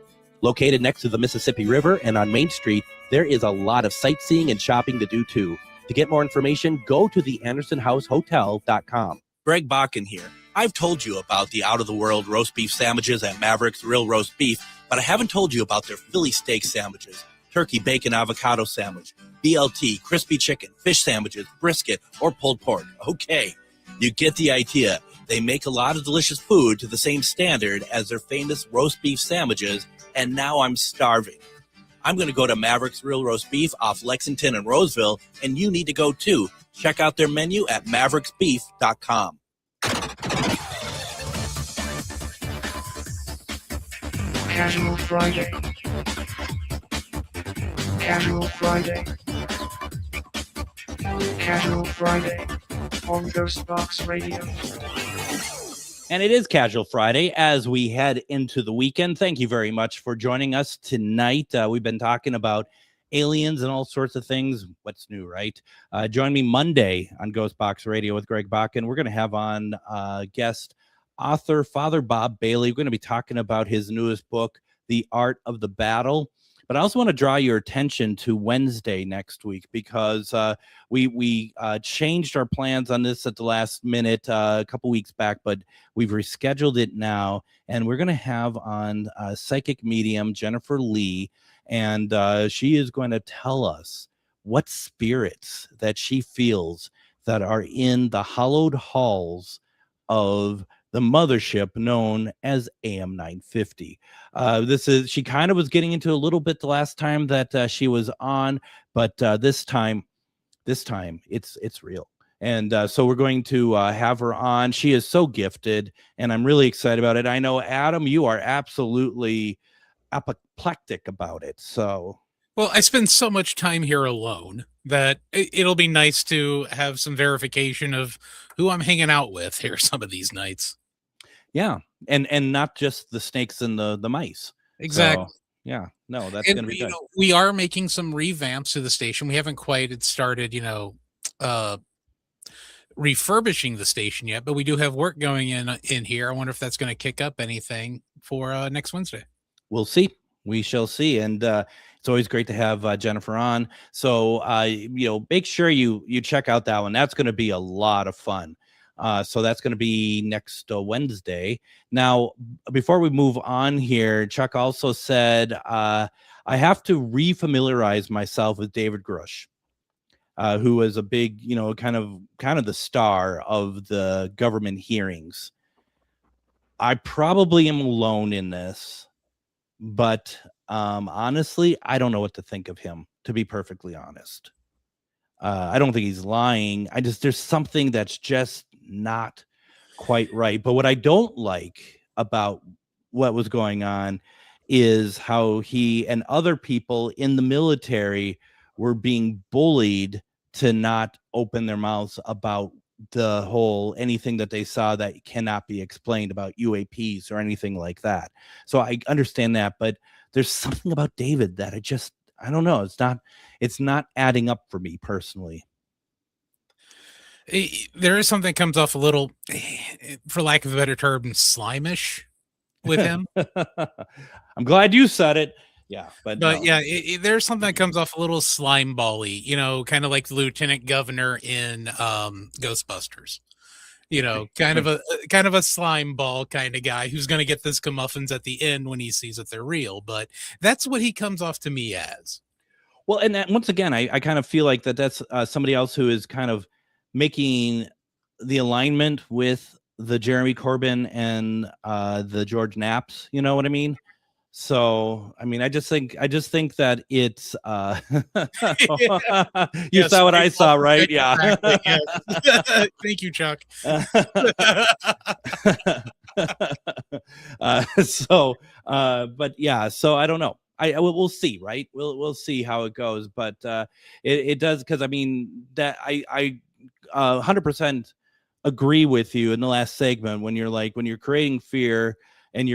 Located next to the Mississippi River and on Main Street, there is a lot of sightseeing and shopping to do too. To get more information, go to the AndersonHouseHotel.com. Greg Bakun here. I've told you about the out-of-the-world roast beef sandwiches at Maverick's Real Roast Beef, but I haven't told you about their Philly steak sandwiches, turkey bacon avocado sandwich, BLT, crispy chicken, fish sandwiches, brisket, or pulled pork. Okay, you get the idea. They make a lot of delicious food to the same standard as their famous roast beef sandwiches, and now I'm starving. I'm going to go to Maverick's Real Roast Beef off Lexington and Roseville, and you need to go too. Check out their menu at mavericksbeef.com. Casual Friday. Casual Friday. Casual Friday on Ghostbox Radio. And it is Casual Friday as we head into the weekend. Thank you very much for joining us tonight. We've been talking about aliens and all sorts of things. What's new, right? Join me Monday on Ghostbox Radio with Greg Bakun. We're going to have on guest author Father Bob Bailey. We're going to be talking about his newest book, The Art of the Battle. But I also want to draw your attention to Wednesday next week because we changed our plans on this at the last minute a couple weeks back, but we've rescheduled it now. And we're going to have on psychic medium Jennifer Lee, and she is going to tell us what spirits that she feels that are in the hallowed halls of the mothership known as AM 950. She kind of was getting into a little bit the last time that she was on, but this time it's real. And so we're going to have her on. She is so gifted, and I'm really excited about it. I know, Adam, you are absolutely apoplectic about it. So, well, I spend so much time here alone that it'll be nice to have some verification of who I'm hanging out with here some of these nights. Yeah, and not just the snakes and the mice. Exactly. So, yeah, no, that's going to be good. We are making some revamps to the station. We haven't quite started, refurbishing the station yet, but we do have work going in here. I wonder if that's going to kick up anything for next Wednesday. We'll see. We shall see. And it's always great to have Jennifer on. So, make sure you check out that one. That's going to be a lot of fun. So that's going to be next Wednesday. Now, before we move on here, Chuck also said, I have to refamiliarize myself with David Grush, who was a big, kind of the star of the government hearings. I probably am alone in this, but honestly, I don't know what to think of him, to be perfectly honest. I don't think he's lying. There's something that's just not quite right. But what I don't like about what was going on is how he and other people in the military were being bullied to not open their mouths about the whole anything that they saw that cannot be explained about UAPs or anything like that. So I understand that, but there's something about David that I don't know. It's not adding up for me personally. There is something that comes off a little, for lack of a better term, slimish with him. I'm glad you said it. Yeah, but no. Yeah, there's something that comes off a little slime bally, kind of like the lieutenant governor in Ghostbusters. Kind of a slime ball kind of guy who's going to get this comeuppance at the end when he sees that they're real. But that's what he comes off to me as. Well, and that, once again, I kind of feel like that's somebody else who is kind of making the alignment with the Jeremy Corbyn and the George Knapps. You know what I mean? So, I mean, I just think that it's you saw what I saw, right? Yeah. Thank you, Chuck. But yeah, so I don't know. We'll see, right? We'll see how it goes, but it does, because I mean that I 100% agree with you in the last segment when you're creating fear and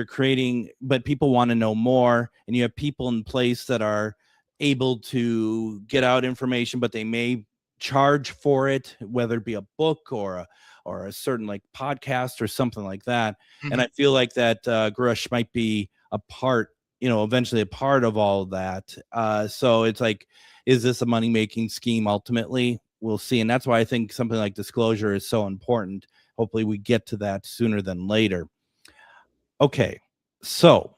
but people want to know more, and you have people in place that are able to get out information, but they may charge for it, whether it be a book or a certain like podcast or something like that. Mm-hmm. And I feel like that Grush might be a part, eventually a part of all of that. So it's like, is this a money-making scheme ultimately? We'll see. And that's why I think something like disclosure is so important. Hopefully we get to that sooner than later. Okay. So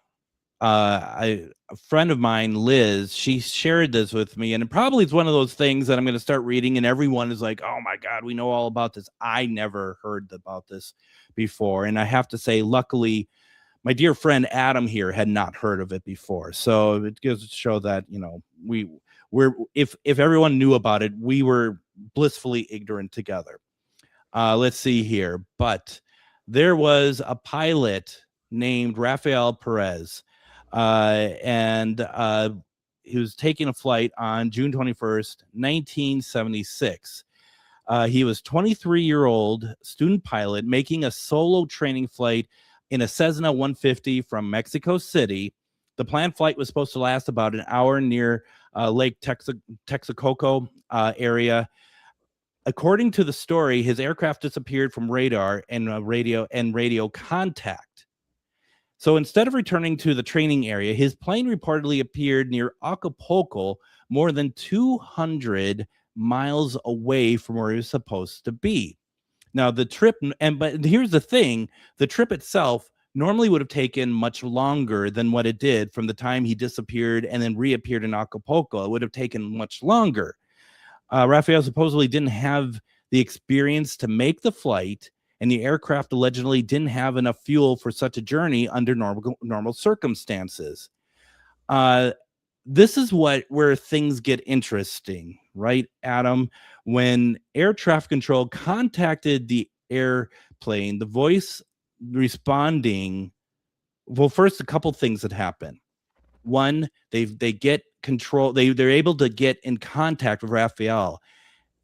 a friend of mine, Liz, she shared this with me, and it probably is one of those things that I'm going to start reading and everyone is like, oh my God, we know all about this. I never heard about this before. And I have to say, luckily, my dear friend Adam here had not heard of it before. So it goes to show that, if everyone knew about it, we were blissfully ignorant together. Let's see here. But there was a pilot named Rafael Perez, and he was taking a flight on June 21st, 1976. He was 23-year-old student pilot making a solo training flight in a Cessna 150 from Mexico City. The planned flight was supposed to last about an hour near Lake Texcoco area. According to the story, his aircraft disappeared from radar and radio contact. So instead of returning to the training area, his plane reportedly appeared near Acapulco, more than 200 miles away from where he was supposed to be. Now, the trip, but here's the thing, the trip itself normally would have taken much longer than what it did from the time he disappeared and then reappeared in Acapulco. It would have taken much longer. Rafael supposedly didn't have the experience to make the flight, and the aircraft allegedly didn't have enough fuel for such a journey under normal circumstances. This is where things get interesting, right, Adam? When air traffic control contacted the airplane, the voice responding, well, first, a couple things that happen. One, they get control. They're able to get in contact with Rafael.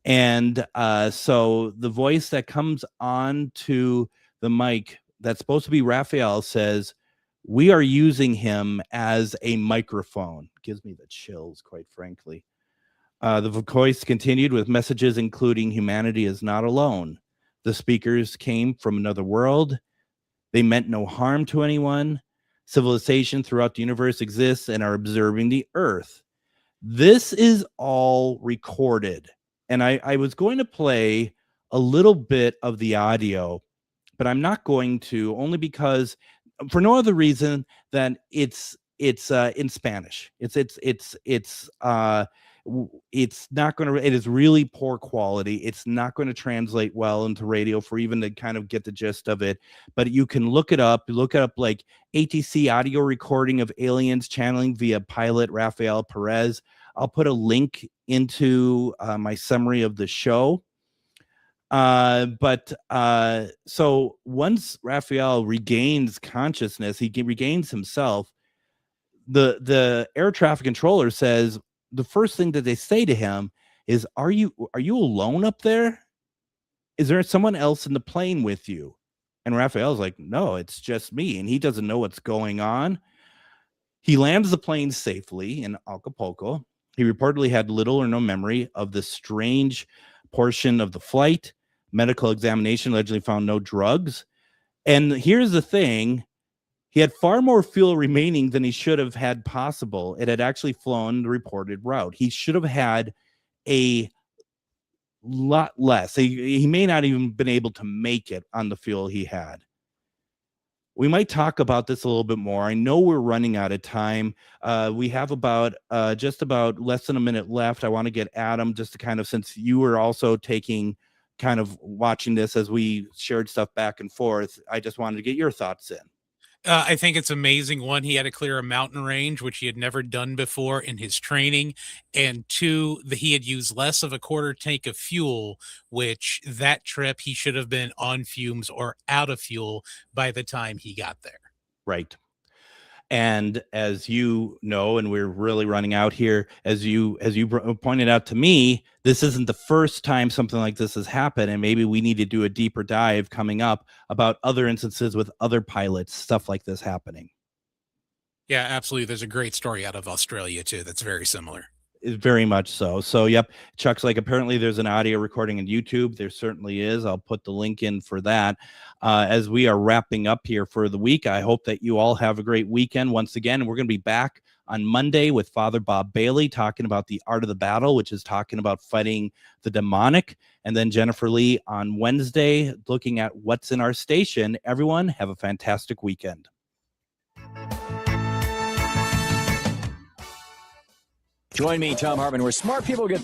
And so the voice that comes on to the mic that's supposed to be Rafael says, "We are using him as a microphone." Gives me the chills, quite frankly. The voice continued with messages including humanity is not alone. The speakers came from another world. They meant no harm to anyone. Civilization throughout the universe exists and are observing the earth. This is all recorded. And I was going to play a little bit of the audio, but I'm not going to, only because for no other reason than it's in Spanish. It's not going to, it is really poor quality. It's not going to translate well into radio for even to kind of get the gist of it. But you can look it up like ATC audio recording of aliens channeling via pilot Rafael Perez. I'll put a link into my summary of the show. So once Raphael regains consciousness, he regains himself. The air traffic controller says the first thing that they say to him is, are you alone up there? Is there someone else in the plane with you? And Raphael's like, no, it's just me. And he doesn't know what's going on. He lands the plane safely in Acapulco. He reportedly had little or no memory of the strange portion of the flight. Medical examination allegedly found no drugs. And here's the thing. He had far more fuel remaining than he should have had possible. It had actually flown the reported route. He should have had a lot less. He may not even been able to make it on the fuel he had. We might talk about this a little bit more. I know we're running out of time. We have about just about less than a minute left. I want to get Adam just to kind of, since you were also kind of watching this as we shared stuff back and forth, I just wanted to get your thoughts in. I think it's amazing. One, he had to clear a mountain range, which he had never done before in his training. And two, he had used less of a quarter tank of fuel, which that trip he should have been on fumes or out of fuel by the time he got there. Right. And as you know, and we're really running out here, as you pointed out to me, this isn't the first time something like this has happened. And maybe we need to do a deeper dive coming up about other instances with other pilots, stuff like this happening. Yeah, absolutely. There's a great story out of Australia, too, that's very similar. Very much so. So, yep. Chuck's like, apparently there's an audio recording on YouTube. There certainly is. I'll put the link in for that. As we are wrapping up here for the week, I hope that you all have a great weekend. Once again, we're going to be back on Monday with Father Bob Bailey talking about the art of the battle, which is talking about fighting the demonic. And then Jennifer Lee on Wednesday, looking at what's in our station. Everyone have a fantastic weekend. Join me, Tom Hartman, where smart people get